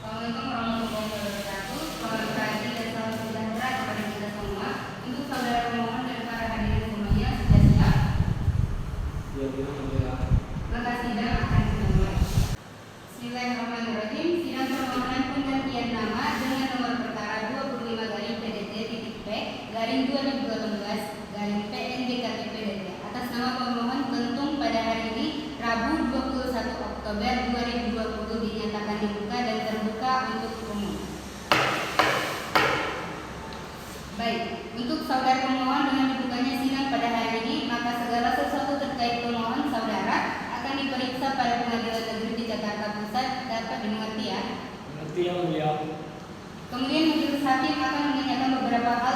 Assalamualaikum warahmatullahi wabarakatuh. Selamat pagi dan salam sejahtera kepada kita semua. Untuk saudara pemohon dan para hadirin semuanya sudah siap? Ya. Maka sidang akan dimulai. Bismillahirrahmanirrahim. Sidang permohonan penggantian nama dengan nomor perkara 25/PDT-P/2018/PND KTP atas nama pemohon Kentung pada hari ini Rabu 21 Oktober 2020 dinyatakan dibuka dan terbuka untuk umum. Baik, untuk saudara pemohon dengan dibukanya sidang pada hari ini, maka segala sesuatu terkait pemohon saudara akan diperiksa pada Pengadilan Negeri di Jakarta Pusat. Dapat dimengerti ya? Mengerti yang mulia. Kemudian majelis hakim akan menanyakan beberapa hal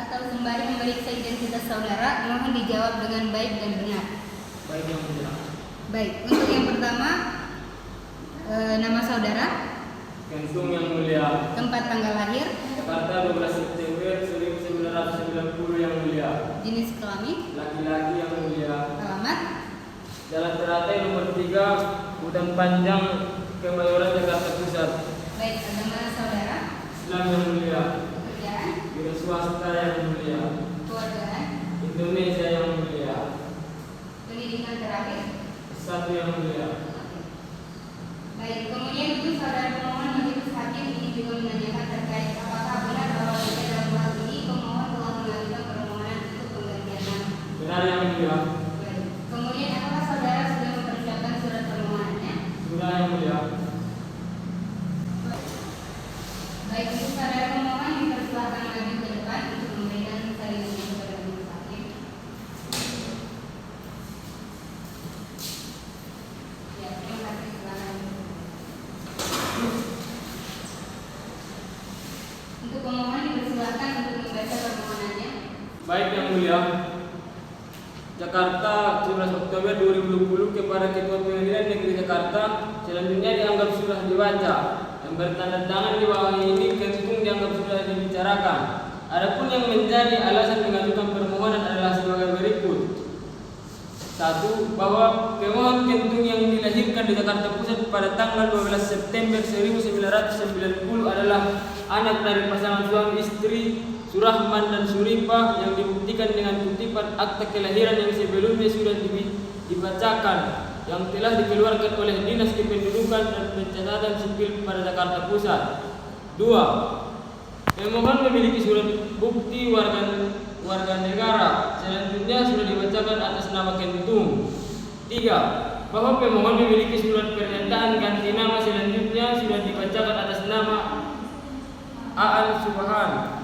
atau sembari memeriksa identitas saudara. Mohon dijawab dengan baik dan benar. Baik yang mulia. Baik, untuk yang pertama, nama saudara, Kentung yang mulia. tempat tanggal lahir, Jakarta 12 September 1990 yang mulia. jenis kelamin, Laki-laki yang mulia. alamat, Jalan Teratai nomor 3, Hutan Panjang, Kemayoran, Jakarta Pusat. baik, agama saudara, Islam yang mulia. pekerjaan, Wira swasta yang mulia. keluargaan, Indonesia yang mulia. pendidikan terakhir. Satu yang mulia. Baik, kemudian untuk saudara pemohon majelis hakim ini juga menanyakan terkait apakah benar bahwa dalam hal ini pemohon telah mengajukan permohonan untuk penggantian nama. Benar yang mulia. Baik, kemudian apakah saudara sudah mempersiapkan surat permohonannya? Sudah yang mulia. Baik, untuk saudara pemohon dipersilakan maju ke depan untuk memberikan salinan kepada majelis hakim. Ya, terima kasih. Silakan. Untuk pemohon dipersilakan untuk membaca permohonannya. Baik yang mulia. Jakarta 17 Oktober 2020 kepada Ketua Pengadilan Negeri Jakarta selanjutnya dianggap sudah dibaca. Yang bertanda tangan di bawah ini Kentung dianggap sudah dibicarakan. Adapun yang menjadi alasan mengajukan permohonan adalah sebagai berikut. 1. Bahwa pemohon Kentung yang dilahirkan di Jakarta Pusat pada tanggal 12 September 1990 adalah anak dari pasangan suami istri Surahman dan Suripah yang dibuktikan dengan kutipan akta kelahiran yang sebelumnya sudah dibacakan yang telah dikeluarkan oleh Dinas Kependudukan dan Pencatatan Sipil pada Jakarta Pusat. 2. Pemohon memiliki surat bukti warga negara selanjutnya sudah dibacakan atas nama Kentung. 3. Bahwa pemohon memiliki surat pernyataan ganti nama selanjutnya sudah dibacakan atas nama Aan Subhan.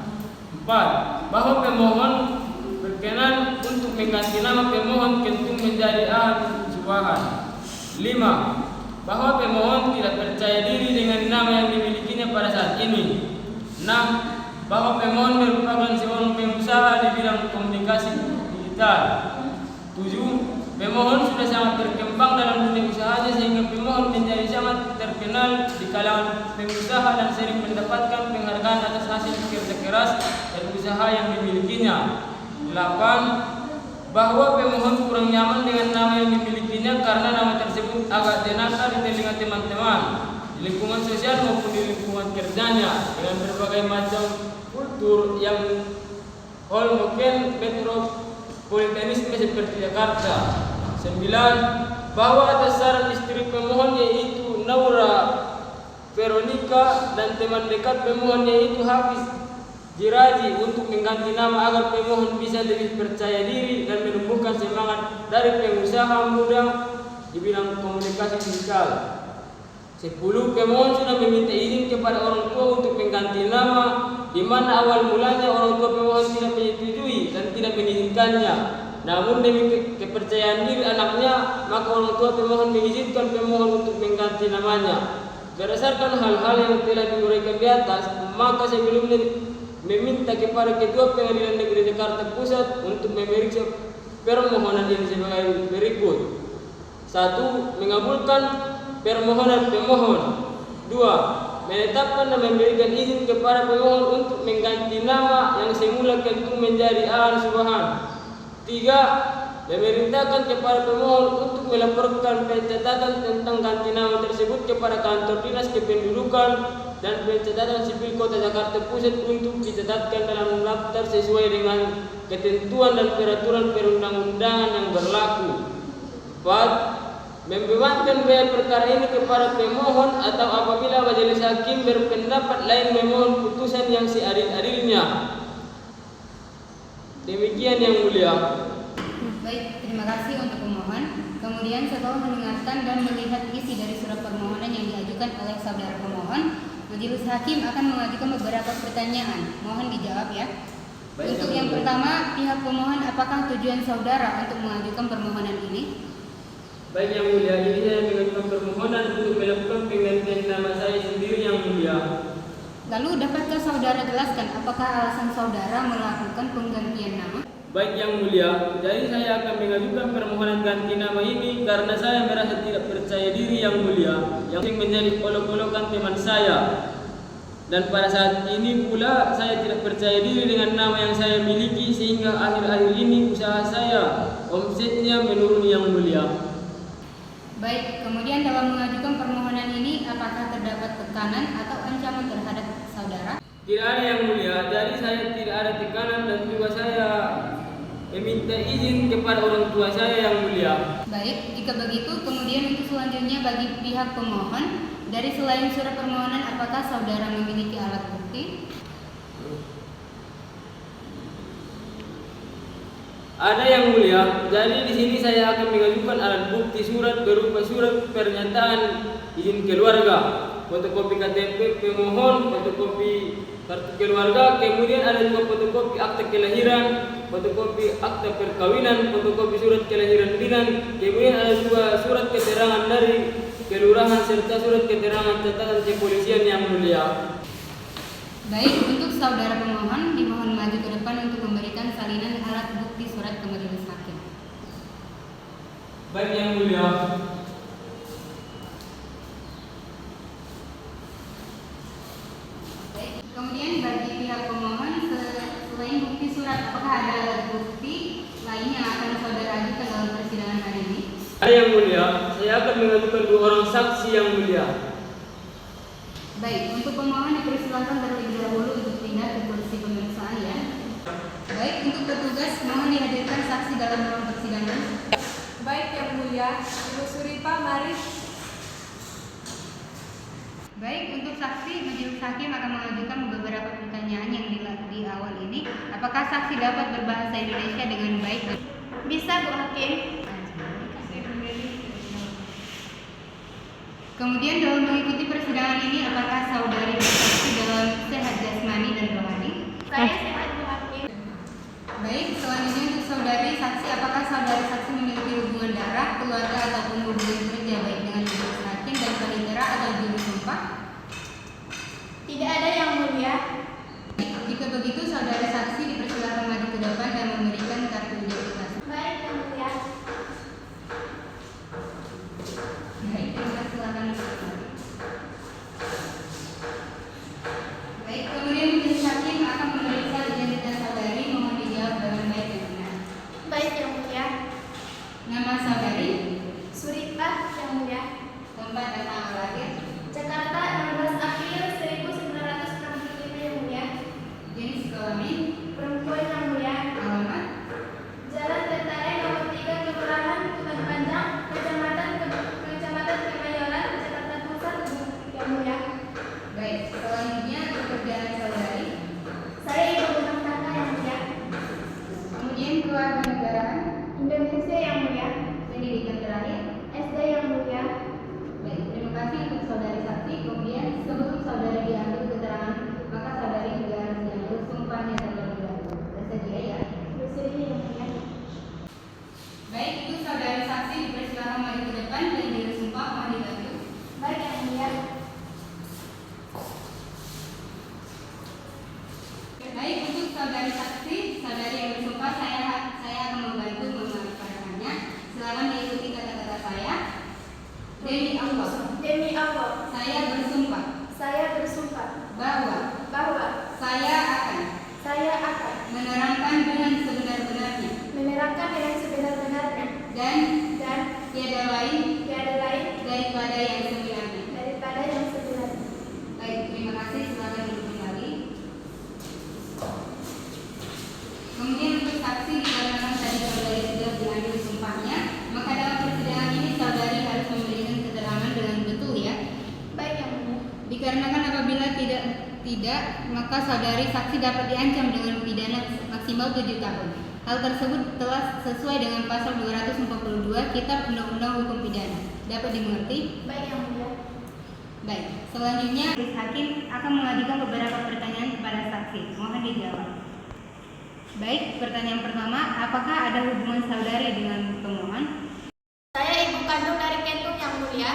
4. Bahwa pemohon berkenan untuk mengganti nama pemohon Kentung menjadi Aan Subhan. 5. Bahwa pemohon tidak percaya diri dengan nama yang dimilikinya pada saat ini. 6. Bahwa pemohon merupakan seorang pengusaha di bidang komunikasi digital. 7. Pemohon sudah sangat berkembang dalam dunia usahanya sehingga pemohon menjadi sangat terkenal di kalangan pengusaha dan sering mendapatkan penghargaan atas hasil kerja keras dan usaha yang dimilikinya. 8. Bahwa pemohon kurang nyaman dengan nama yang dimilikinya karena nama tersebut agak denaka di telinga teman-teman di lingkungan sosial maupun di lingkungan kerjanya dengan berbagai macam kultur yang homogen metropolitanisme seperti Jakarta. 9. Bahwa atas saran istri pemohon yaitu Naura Veronica dan teman dekat pemohon yaitu Hafiz Jiraji untuk mengganti nama agar pemohon bisa lebih percaya diri dan menumbuhkan semangat dari pengusaha muda di bidang komunikasi digital. 10. Pemohon sudah meminta izin kepada orang tua untuk mengganti nama di mana awal mulanya orang tua pemohon tidak menyetujui dan tidak mengizinkannya. Namun demi kepercayaan diri anaknya, maka orang tua pemohon mengizinkan pemohon untuk mengganti namanya. Berdasarkan hal-hal yang telah diuraikan di atas, maka sebelumnya meminta kepada Ketua Pengadilan Negeri Jakarta Pusat untuk memeriksa permohonan ini sebagai berikut. 1. Mengabulkan permohonan pemohon. 2. Menetapkan dan memberikan izin kepada pemohon untuk mengganti nama yang semula Kentung menjadi Aan Subhan. 3. memerintahkan kepada pemohon untuk melaporkan pencatatan tentang ganti nama tersebut kepada kantor dinas kependudukan dan pencatatan sipil Kota Jakarta Pusat untuk dicatatkan dalam daftar sesuai dengan ketentuan dan peraturan perundang-undangan yang berlaku. 4. Membebankan biaya perkara ini kepada pemohon atau apabila majelis hakim berpendapat lain memohon putusan yang seadil-adilnya. Demikian yang mulia. Baik, terima kasih untuk pemohon. Kemudian setelah mendengarkan dan melihat isi dari surat permohonan yang diajukan oleh saudara pemohon, majelis hakim akan mengajukan beberapa pertanyaan. Mohon dijawab ya. Baik, Untuk yang pertama, pihak pemohon, apakah tujuan saudara untuk mengajukan permohonan ini? Baik yang mulia, ini saya mengajukan permohonan untuk melakukan penggantian nama saya sendiri yang mulia. Lalu dapatkah saudara jelaskan apakah alasan saudara melakukan penggantian nama? Baik yang mulia, jadi saya akan mengajukan permohonan ganti nama ini karena saya merasa tidak percaya diri yang mulia yang menjadi olok-olokan teman saya. Dan pada saat ini pula saya tidak percaya diri dengan nama yang saya miliki sehingga akhir-akhir ini usaha saya omsetnya menurun yang mulia. Baik, kemudian dalam mengajukan permohonan ini apakah terdapat tekanan atau ancaman terhadap saudara? Tidak ada yang mulia, jadi saya tidak ada tekanan dan juga saya meminta izin kepada orang tua saya yang mulia. Baik, jika begitu kemudian untuk selanjutnya bagi pihak pemohon, dari selain surat permohonan apakah saudara memiliki alat bukti? Ada yang mulia, jadi di sini saya akan mengajukan alat bukti surat berupa surat pernyataan izin keluarga, fotokopi KTP pemohon, fotokopi kartu keluarga, kemudian ada juga fotokopi akta kelahiran, fotokopi akta perkawinan, fotokopi surat kelahiran binan, kemudian ada juga surat keterangan dari kelurahan serta surat keterangan catatan kepolisian yang mulia. Baik, untuk saudara pemohon dimohon maju ke depan untuk memberikan salinan alat bukti surat ke majelis hakim. Baik yang mulia. Baik, kemudian bagi pihak pemohon selain bukti surat apakah ada alat bukti lain yang akan saudara ajukan dalam persidangan hari ini? Ada yang mulia, saya akan mengajukan 2 orang saksi yang mulia. Baik, untuk pemohon dipersilakan terlebih dahulu untuk pindah ke kursi pemeriksaan ya. Baik, untuk petugas mohon dihadirkan saksi dalam ruang persidangan. Baik yang mulia, Ibu Suripa, mari. Baik, untuk saksi majelis hakim akan mengajukan beberapa pertanyaan yang di awal ini. Apakah saksi dapat berbahasa Indonesia dengan baik? Bisa Bu Hakim. Kemudian dalam mengikuti persidangan ini apakah saudari bersaksi dalam sehat jasmani dan rohani? Saya sehat Bu Hakim. Baik, selanjutnya untuk saudari saksi, apakah saudari saksi memiliki hubungan darah, keluarga ataupun hubungan kerja baik dengan majelis hakim dan panitera atau juru sumpah? Tidak ada yang mulia. Jika begitu, saudari saksi dipersilakan maju ke depan dan memberikan kartu identitas. Baik yang mulia. Baik, terima kasih. Silakan. Dikarenakan apabila tidak, maka saudari saksi dapat diancam dengan pidana maksimal 7 tahun. Hal tersebut telah sesuai dengan pasal 242 Kitab Undang-Undang Hukum Pidana. Dapat dimengerti? Baik Yang Mulia. Baik, selanjutnya hakim akan mengajukan beberapa pertanyaan kepada saksi. Mohon dijawab. Baik, pertanyaan pertama, apakah ada hubungan saudari dengan pemohon? Saya ibu kandung dari Kentung Yang Mulia.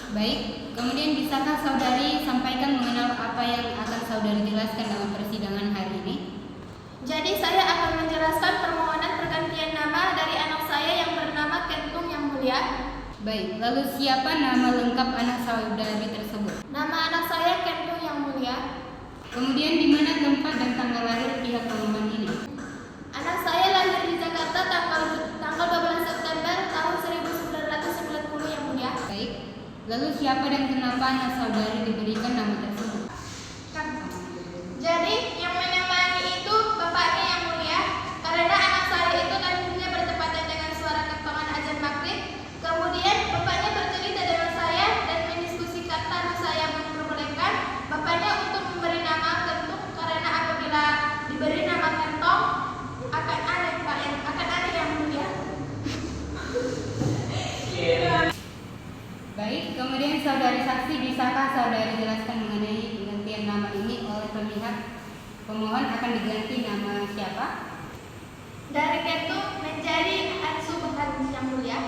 Baik, kemudian bisakah saudari sampaikan mengenal apa yang akan saudari jelaskan dalam persidangan hari ini? Jadi saya akan menjelaskan permohonan pergantian nama dari anak saya yang bernama Kentung Yang Mulia. Baik, lalu siapa nama lengkap anak saudari tersebut? Nama anak saya Kentung Yang Mulia. Kemudian di mana tempat dan tanggal lahir pihak pemohon ini? Anak saya lahir di Jakarta tanggal 12 September tahun 1990 Yang Mulia. Baik, lalu siapa dan kenapa anak saudari diberikan nama tersebut? Jadi yang menemani itu bapaknya Yang Mulia, karena anak saya itu lahirnya bertepatan dengan suara kentongan azan maghrib. Kemudian bapaknya bercerita dengan saya dan mendiskusikan tanpa saya memperbolehkan bapaknya untuk memberi nama Kentung, karena apabila diberi nama Kentong akan aneh Pak, akan aneh Yang Mulia. Baik, kemudian saudari saksi, bisakah saudari jelaskan mengenai penggantian nama ini oleh pihak pemohon akan diganti nama siapa? Dari Kentung menjadi Ansu Burhan Yang Mulia.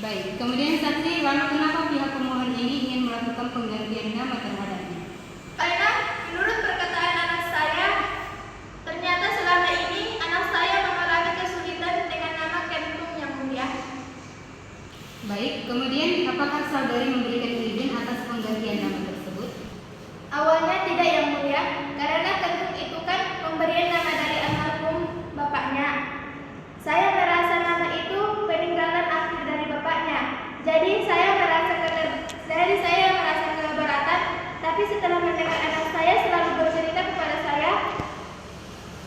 Baik, kemudian saksi, lalu kenapa pihak pemohon ini ingin melakukan penggantian nama terhadapnya? Karena menurut perkataan anak saya, ternyata selama ini anak saya mengalami kesulitan dengan nama Kentung Yang Mulia. Baik, kemudian apakah saudari memberikan izin atas penggantian nama tersebut? Awalnya tidak Yang Mulia, karena Kentung itu kan pemberian nama dari almarhum bapaknya. Saya merasa nama itu peninggalan akhir dari bapaknya. Jadi saya merasa keberatan. Tapi setelah mendengar anak saya selalu bercerita kepada saya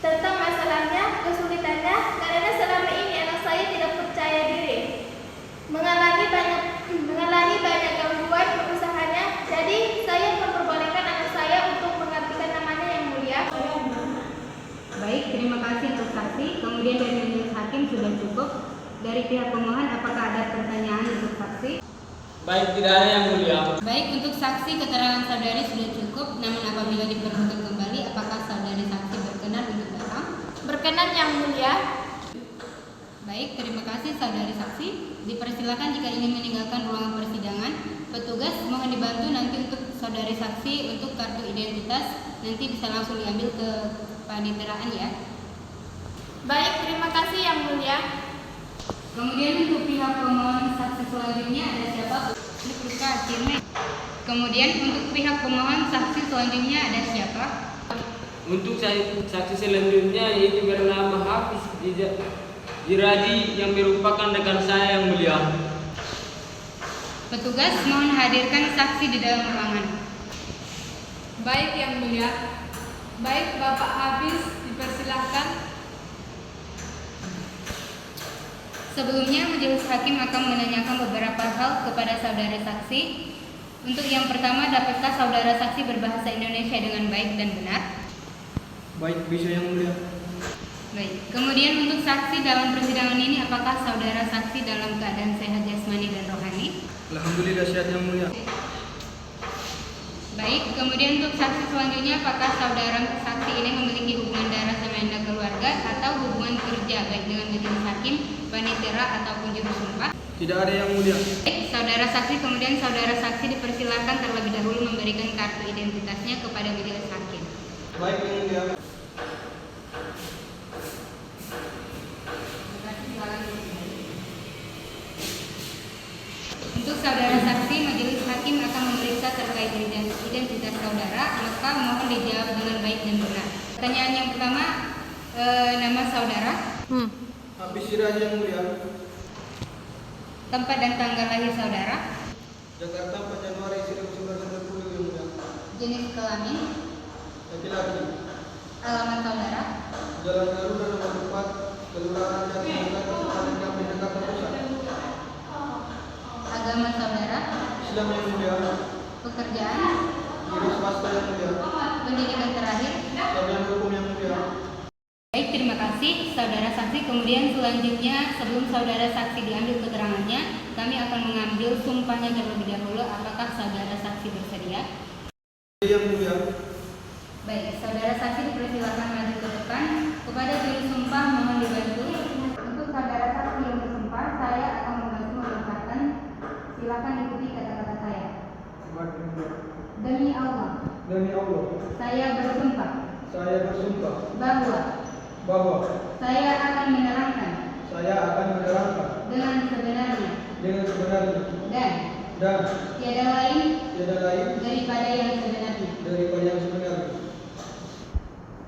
tentang masalahnya, kesulitannya, karena selama ini anak saya tidak percaya diri, mengalami banyak gangguan usahanya. Jadi saya memperbolehkan anak saya untuk menggantikan namanya Yang Mulia. Baik, terima kasih untuk saksi. Kemudian dari majelis hakim sudah cukup. Dari pihak pemohon, apakah ada pertanyaan untuk saksi? Baik, tidak ada Yang Mulia. Baik, untuk saksi keterangan saudari sudah cukup. Namun apabila diperlukan kembali, apakah saudari saksi berkenan untuk datang? Berkenan Yang Mulia. Baik, terima kasih saudari saksi. Dipersilakan jika ingin meninggalkan ruangan persidangan. Petugas mohon dibantu nanti untuk saudari saksi untuk kartu identitas. Nanti bisa langsung diambil ke paniteraan ya. Baik, terima kasih Yang Mulia. Kemudian untuk pihak pemohon saksi selanjutnya ada siapa? Kemudian untuk pihak pemohon saksi selanjutnya ada siapa? Untuk saksi selanjutnya yaitu bernama Hafiz Jiradi yang merupakan rekan saya Yang Mulia. Petugas mohon hadirkan saksi di dalam ruangan. Baik Yang Mulia. Baik Bapak Hafiz, dipersilahkan. Sebelumnya majelis hakim akan menanyakan beberapa hal kepada saudara saksi. Untuk yang pertama, dapatkah saudara saksi berbahasa Indonesia dengan baik dan benar? Baik, bisa Yang Mulia. Baik. Kemudian untuk saksi dalam persidangan ini, apakah saudara saksi dalam keadaan sehat jasmani dan rohani? Alhamdulillah sehat Yang Mulia. Baik. Kemudian untuk saksi selanjutnya, apakah saudara saksi ini memiliki hubungan darah sama anda keluarga atau hubungan kerja baik dengan majelis hakim, panitera ataupun juru sumpah? Tidak ada Yang Mulia. Baik, saudara saksi, kemudian saudara saksi dipersilakan terlebih dahulu memberikan kartu identitasnya kepada majelis hakim. Baik Yang Mulia. Untuk saudara saksi, majelis hakim akan memeriksa terkait identitas saudara, maka mohon dijawab dengan baik dan benar. Pertanyaan yang pertama, nama saudara, Hafiz Jiradi Yang Mulia. tempat dan tanggal lahir saudara, Jakarta 4 Januari 1990 Yang Mulia. jenis kelamin, Laki-laki. alamat saudara, Jalan Garuda nomor 4, Kelurahan Jatinegara, Kabupaten Jambi, Jakarta Pusat. agama saudara, Islam Yang Mulia. pekerjaan, swasta yang mulia. Pendidikan terakhir. Sarjana hukum yang mulia. Baik, terima kasih saudara saksi. Kemudian selanjutnya sebelum saudara saksi diambil keterangannya, kami akan mengambil sumpahnya terlebih dahulu. Apakah saudara saksi bersedia? Yang mulia. Baik, saudara saksi dipersilakan maju ke depan. Kepada juri sumpah mohon dibantu. Untuk saudara saksi yang bersumpah, saya akan membantu melengkapkan. Silakan ikuti kata-kata saya. Demi Allah, Demi Allah, saya bersumpah saya bersumpah bahwa saya akan menerangkan dengan sebenarnya dengan sebenarnya dan tiada lain daripada yang sebenarnya.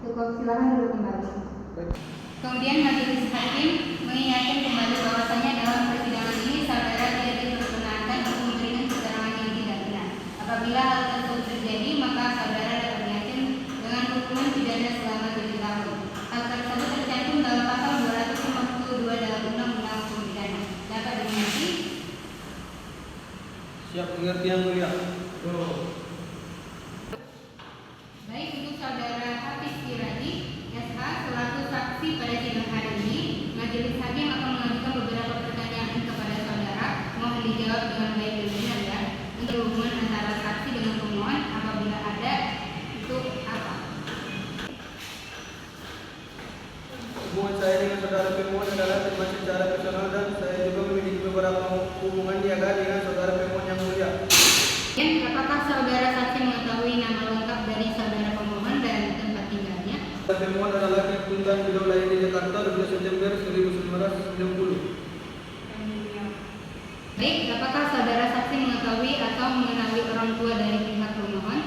Cukup, silakan duduk kembali. Kemudian majelis hakim mengingatkan kembali bahwasanya dalam persidangan ini saudara tidak diperkenankan untuk memberikan keterangan yang tidak benar. Apabila hal tersebut terjadi, maka saudara dapat diancam dengan hukuman pidana selama 7 tahun. Hal tersebut tercantum dalam pasal 252 dalam Undang-Undang Hukum Pidana. Dapat dimengerti? Siap mengerti yang mulia. Baik, untuk saudara Hafiz Siraji SH selaku saksi pada sidang hari ini, majelis hakim akan mengajukan beberapa pertanyaan kepada saudara. Mohon dijawab dengan baik dan benar ya. Untuk hubungan antara saksi dengan pemohon, apabila ada, itu apa? Hubungan saya dengan saudara pemohon adalah teman secara personal dan saya juga memiliki beberapa hubungan niaga dengan saudara pemohon yang mulia. Dan apakah saudara saksi mengetahui nama lengkap dari saudara pemohon dan tempat tinggalnya? Saudara pemohon adalah Ki Tunggang Bidau lahir di Jakarta 12 September 1990. Baik, apakah saudara saksi mengetahui atau mengenali orang tua dari pihak pemohon?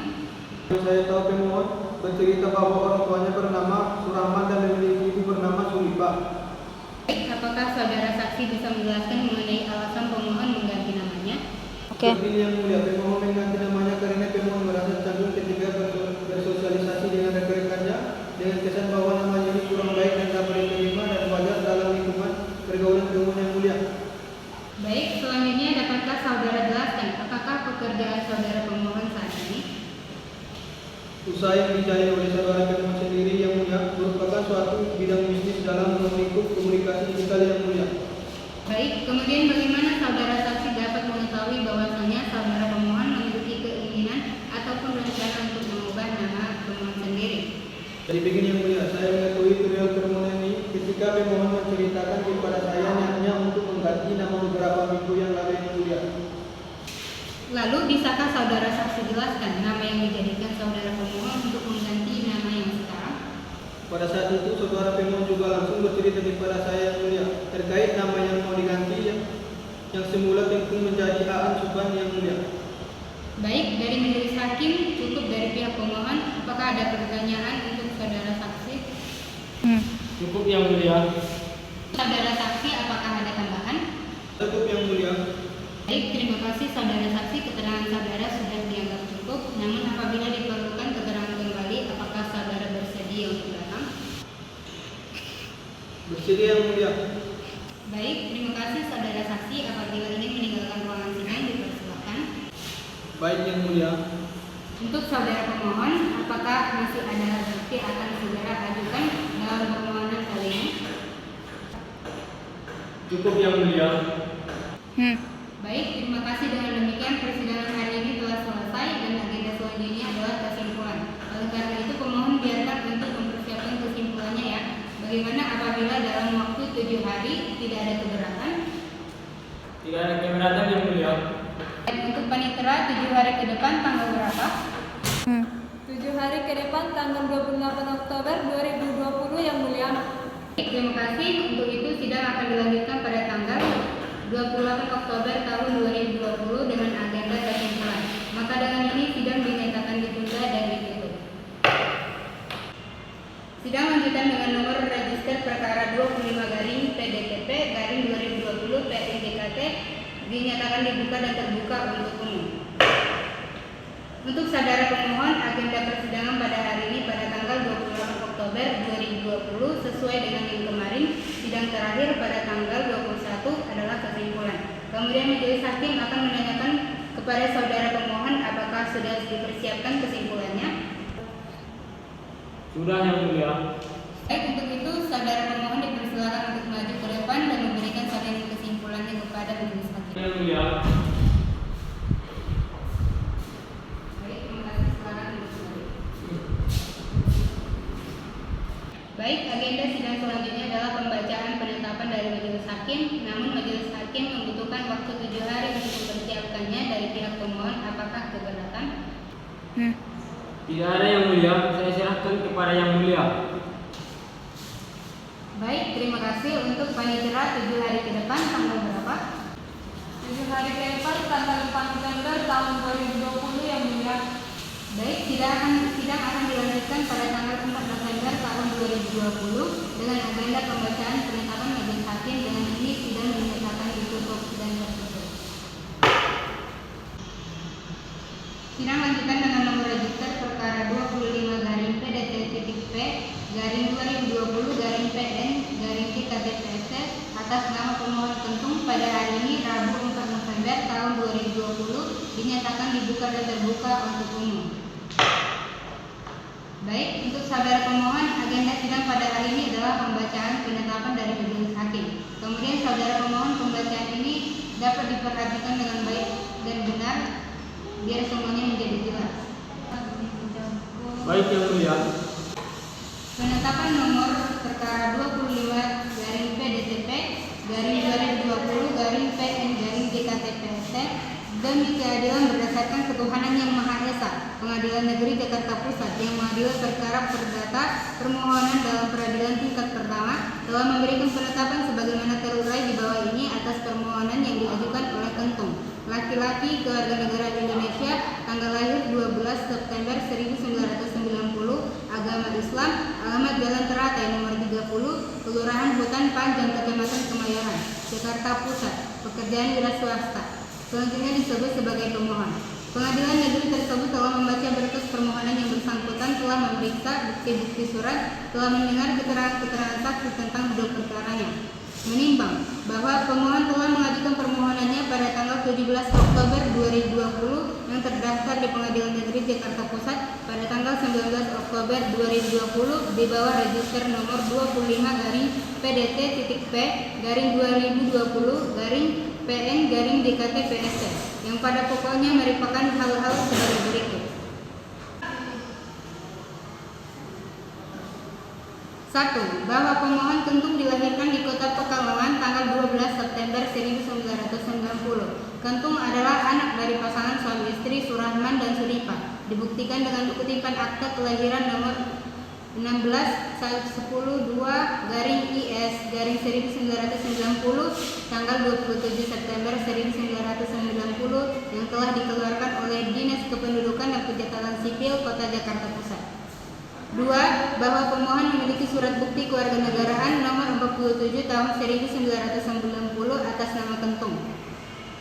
Saya tahu pemohon bercerita bahwa orang tuanya bernama Surahman dan memiliki ibu bernama Sulipah. Baik, apakah saudara saksi bisa menjelaskan mengenai alasan pemohon mengganti namanya? Seperti yang mulia, pemohon mengganti namanya karena pemohon merasa canggung ketika bersosialisasi dengan rekan-rekannya dengan kesan bahwa namanya ini kurang baik dan dapat diterima dan wajar dalam lingkungan pergaulan pemohon yang mulia. Baik, selanjutnya dapatkah saudara jelaskan apakah pekerjaan saudara pemohon saat ini? Usaha yang dijaya oleh saudara pemohon sendiri yang mulia merupakan suatu bidang bisnis dalam lingkup komunikasi digital yang mulia. Baik, kemudian bagaimana saudara saksi dapat mengetahui bahwasanya saudara pemohon memiliki keinginan ataupun rencana untuk mengubah nama pemohon sendiri? Dari begini yang mulia, saya mengetahui periode permohonan ini ketika pemohon menceritakan kepada saya niatnya untuk mengganti nama beberapa minggu yang lalu yang mulia. Lalu, bisakah saudara saksi jelaskan nama yang dijadikan saudara pemohon untuk mengganti nama yang sekarang? Pada saat itu, saudara pemohon juga langsung bercerita kepada saya yang mulia terkait nama yang mau diganti yang semula tentu menjadi Aan Subhan yang mulia. Baik, dari majelis hakim cukup dari pihak pemohon. Apakah ada pertanyaan untuk saudara saksi? Cukup yang mulia. Saudara saksi, apakah ada tambahan? Cukup yang mulia. Baik, terima kasih saudara saksi. Keterangan saudara sudah dianggap cukup. Namun apabila diperlukan keterangan kembali, apakah saudara bersedia untuk datang? Bersedia yang mulia. Baik, terima kasih saudara saksi. Apabila ingin meninggalkan ruangan sidang, dipersilakan. Baik yang mulia. Untuk saudara pemohon, apakah masih ada hal bukti akan saudara ajukan dalam permohonan kali ini? Cukup yang mulia. Baik, terima kasih. Dengan demikian persidangan hari ini telah selesai dan agenda selanjutnya adalah kesimpulan. Oleh karena itu pemohon biarkan untuk mempersiapkan kesimpulannya ya. Bagaimana apabila dalam waktu 7 hari tidak ada keberatan? Tidak ada keberatan yang mulia. Dan untuk panitera 7 hari ke depan tanggal berapa? 7 hari ke depan tanggal 28 Oktober 2020 yang mulia. Baik, terima kasih. Untuk itu sidang akan dilanjutkan pada tanggal 28 Oktober tahun 2020 dengan agenda kesimpulan. Maka dengan ini sidang dinyatakan ditunda dan ditutup. Sidang lanjutan dengan nomor register perkara 25/PDTP/2020 dinyatakan dibuka dan terbuka untuk umum. Untuk saudara pemohon, agenda persidangan pada hari ini pada tanggal 28 Oktober 2020 sesuai dengan yang kemarin. Sidang terakhir pada tanggal 21 adalah kesimpulan. Kemudian majelis hakim akan menanyakan kepada saudara pemohon apakah Apakah sudah dipersiapkan kesimpulannya? Sudah Yang Mulia. Baik, untuk itu saudara pemohon dipersilakan untuk maju ke depan dan memberikan salinan kesimpulannya kepada majelis hakim. Yang Mulia. Baik, terima kasih. Silakan duduk kembali. Baik, agenda sidang selanjutnya adalah pembacaan penetapan dari majelis hakim. Namun majelis hakim membutuhkan waktu 7 hari untuk mempersiapkannya dari pihak pemohon. Apakah keberatan? Tidak ada Yang Mulia. Saya serahkan kepada Yang Mulia. Baik, terima kasih. Untuk panitera 7 hari ke depan tanggal berapa? 7 hari ke depan tanggal 4 November tahun 2020 Yang Mulia. Baik, sidang akan dilanjutkan pada tanggal 4 November tahun 2020 dengan agenda pembacaan penetapan majelis hakim. Dengan ini sidang dinyatakan ditutup dan tertutup. Sidang lanjutan dengan nomor register perkara 25/P-2020/PN-PN-JKTPSC atas nama pemohon Kentung pada hari ini Rabu 4 November tahun 2020 dinyatakan dibuka dan terbuka untuk umum. Baik, untuk saudara pemohon, agenda sidang pada hari ini adalah pembacaan penetapan dari majelis hakim. Kemudian saudara pemohon, pembacaan ini dapat diperhatikan dengan baik dan benar biar semuanya menjadi jelas. Baik Yang Mulia. Penetapan nomor perkara 25/DTP-2020/PN-JKTPSC demi keadilan berdasarkan ketuhanan yang Maha Esa, Pengadilan Negeri Jakarta Pusat yang mengadili perkara perdata permohonan dalam peradilan tingkat pertama telah memberikan penetapan sebagaimana terurai di bawah ini atas permohonan yang diajukan oleh Kentung, laki-laki, kewarganegaraan Indonesia, tanggal lahir 12 September 1990, agama Islam, alamat Jalan Teratai nomor 30, Kelurahan Hutan Panjang, Kecamatan Kemayoran, Jakarta Pusat, pekerjaan wira swasta. Selanjutnya disebut sebagai pemohon. Pengadilan negeri tersebut telah membaca berkas permohonan yang bersangkutan, telah memeriksa bukti-bukti surat, telah mendengar keterangan-keterangan saksi tentang dua perkaranya. Menimbang bahwa pemohon telah mengajukan permohonannya pada tanggal 17 Oktober 2020 yang terdaftar di Pengadilan Negeri Jakarta Pusat pada tanggal 19 Oktober 2020 di bawah register nomor 25/PDT-P/2020/PN-JKTPSC yang pada pokoknya merupakan hal-hal sebagai berikut. 1. Bahwa pemohon Kentung dilahirkan di Kota Pekalongan tanggal 12 September 1990. Kentung adalah anak dari pasangan suami istri Surahman dan Suripa. Dibuktikan dengan kutipan akta kelahiran nomor 16/10/IS/1990 tanggal 27 September 1990 yang telah dikeluarkan oleh Dinas Kependudukan dan Pencatatan Sipil Kota Jakarta Pusat. 2. Bahwa pemohon memiliki surat bukti kewarganegaraan nomor 47 tahun 1990 atas nama Kentung.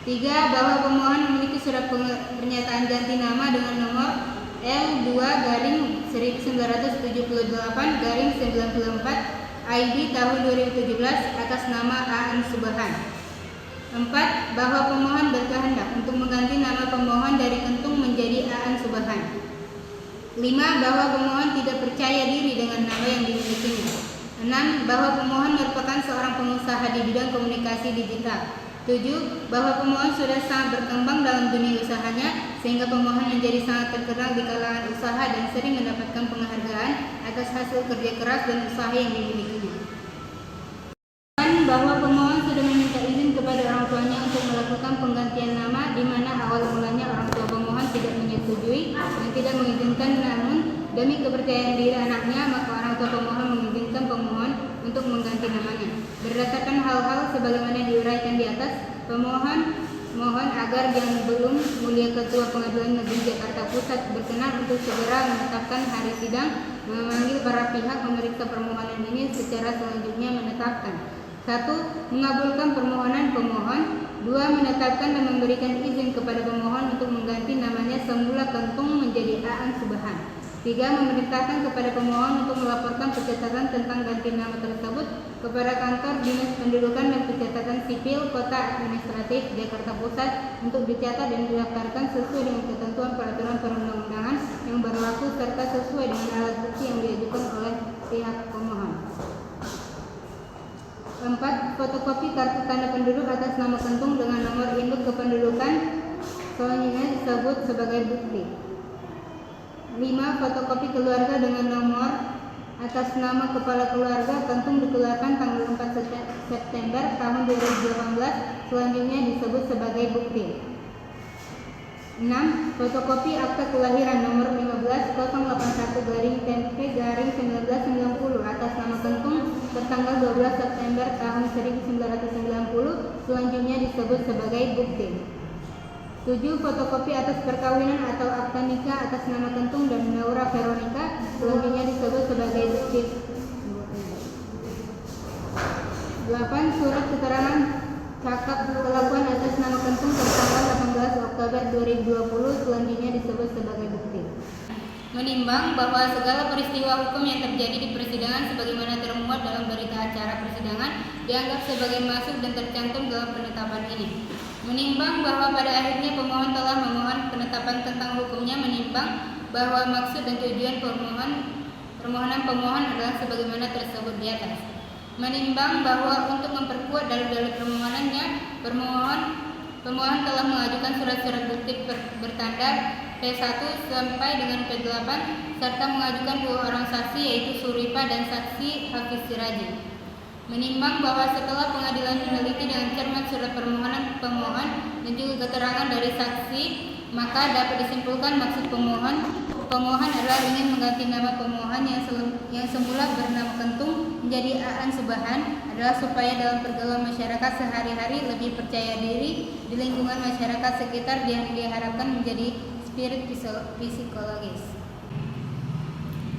3. Bahwa pemohon memiliki surat pernyataan ganti nama dengan nomor L2/1978/94 ID tahun 2017 atas nama Aan Subhan. 4. Bahwa pemohon berkehendak untuk mengganti nama pemohon dari Kentung menjadi Aan Subhan. 5. Bahwa pemohon tidak percaya diri dengan nama yang dimilikinya. 6. Bahwa pemohon merupakan seorang pengusaha di bidang komunikasi digital. 7. Bahwa pemohon sudah sangat berkembang dalam dunia usahanya sehingga pemohon menjadi sangat terkenal di kalangan usaha dan sering mendapatkan penghargaan atas hasil kerja keras dan usaha yang dimilikinya. 8. Bahwa pemohon sudah meminta izin kepada orang tuanya untuk melakukan penggantian nama di mana awal mulanya orang tua pemohon tidak menyetujui dan tidak mengizinkan, namun demi kepercayaan diri anaknya maka orang tua pemohon mengizinkan pemohon untuk mengganti namanya. Berdasarkan hal-hal sebagaimana diuraikan di atas, pemohon mohon agar yang belum mulia Ketua Pengadilan Negeri Jakarta Pusat berkenan untuk segera menetapkan hari sidang, memanggil para pihak memeriksa permohonan ini secara selanjutnya menetapkan: 1. Mengabulkan permohonan pemohon. 2. Menetapkan dan memberikan izin kepada pemohon untuk mengganti namanya semula Kentung menjadi Aan Subhan. 3. Memerintahkan kepada pemohon untuk melaporkan pencatatan tentang ganti nama tersebut kepada kantor Dinas Pendudukan dan Pencatatan Sipil Kota Administratif Jakarta Pusat untuk dicatat dan didaftarkan sesuai dengan ketentuan peraturan perundang-undangan yang berlaku serta sesuai dengan alat bukti yang diajukan oleh pihak pemohon. 4. Fotokopi kartu tanda penduduk atas nama Kentung dengan nomor induk kependudukan selanjutnya disebut sebagai bukti. 5. Fotokopi keluarga dengan nomor atas nama kepala keluarga Kentung dikeluarkan tanggal 4 September tahun 2018 selanjutnya disebut sebagai bukti. 6. Fotokopi akta kelahiran nomor 15.081-TP-1990 atas nama Kentung tertanggal 12 September tahun 1990 selanjutnya disebut sebagai bukti. 7. Fotokopi atas perkawinan atau akta nikah atas nama Kentung dan Naura Veronica selanjutnya disebut sebagai bukti. 8. Surat keterangan cakap kelakuan atas nama Kentung tertanggal 18 Oktober 2020 selanjutnya disebut sebagai bukti. Menimbang bahwa segala peristiwa hukum yang terjadi di persidangan sebagaimana termuat dalam berita acara persidangan dianggap sebagai masuk dan tercantum dalam penetapan ini. Menimbang bahwa pada akhirnya pemohon telah memohon penetapan tentang hukumnya, menimbang bahwa maksud dan tujuan permohonan pemohon adalah sebagaimana tersebut di atas. Menimbang bahwa untuk memperkuat dalil-dalil permohonannya, pemohon telah mengajukan surat-surat bukti bertanda P1 sampai dengan P8 serta mengajukan 2 orang saksi yaitu Suripa dan saksi Hafiz Siraji. Menimbang bahwa setelah pengadilan meneliti dengan cermat surat permohonan pemohon dan juga keterangan dari saksi, maka dapat disimpulkan maksud pemohon adalah ingin mengganti nama pemohon yang semula bernama Kentung menjadi Aan Subahan adalah supaya dalam pergaulan masyarakat sehari-hari lebih percaya diri di lingkungan masyarakat sekitar yang diharapkan menjadi spirit psikologis.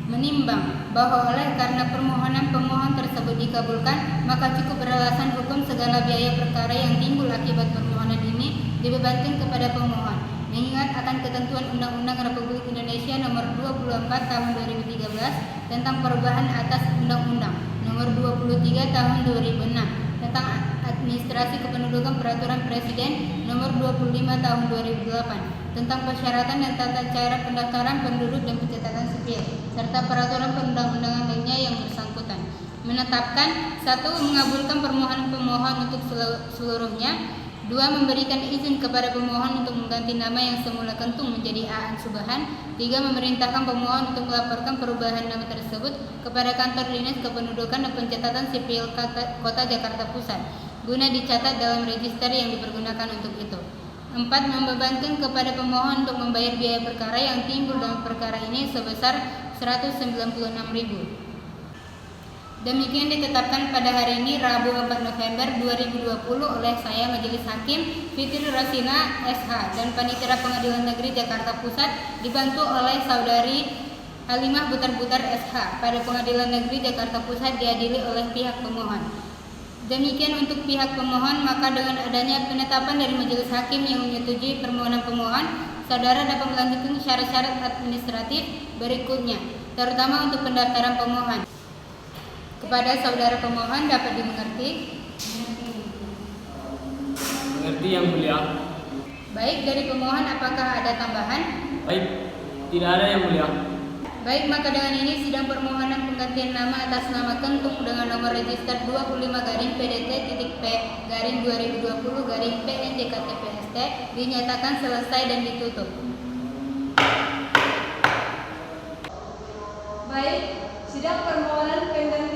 Menimbang bahwa oleh karena permohonan pemohon tersebut dikabulkan, maka cukup beralasan hukum segala biaya perkara yang timbul akibat permohonan ini dibebankan kepada pemohon, mengingat akan ketentuan Undang-Undang Republik Indonesia Nomor 24 Tahun 2013 tentang perubahan atas Undang-Undang Nomor 23 Tahun 2006 tentang Administrasi Kependudukan Peraturan Presiden Nomor 25 Tahun 2008 tentang persyaratan dan tata cara pendaftaran penduduk dan pencatatan sipil serta peraturan perundang-undangan lainnya yang bersangkutan. Menetapkan 1. Mengabulkan permohonan pemohon untuk seluruhnya. 2. Memberikan izin kepada pemohon untuk mengganti nama yang semula Kentung menjadi Aan Subahan. 3. Memerintahkan pemohon untuk melaporkan perubahan nama tersebut kepada kantor Dinas Kependudukan dan Pencatatan Sipil Kota Jakarta Pusat guna dicatat dalam register yang dipergunakan untuk itu. 4. Membebankan kepada pemohon untuk membayar biaya perkara yang timbul dalam perkara ini sebesar Rp196.000. Demikian ditetapkan pada hari ini Rabu 4 November 2020 oleh saya Majelis Hakim Fitri Rosina SH dan Panitera Pengadilan Negeri Jakarta Pusat dibantu oleh Saudari Halimah Butar-Butar SH pada Pengadilan Negeri Jakarta Pusat diadili oleh pihak pemohon. Demikian untuk pihak pemohon, maka dengan adanya penetapan dari Majelis Hakim yang menyetujui permohonan pemohon, saudara dapat melanjutkan syarat-syarat administratif berikutnya, terutama untuk pendaftaran pemohon. Kepada saudara pemohon dapat dimengerti? Mengerti Yang Mulia. Baik, dari pemohon apakah ada tambahan? Baik, tidak ada Yang Mulia. Baik, maka dengan ini sidang permohonan penggantian nama atas nama Kentung dengan nomor register 25-PDT-P-2020-PNJKTPST dinyatakan selesai dan ditutup. Baik, sidang permohonan penggantian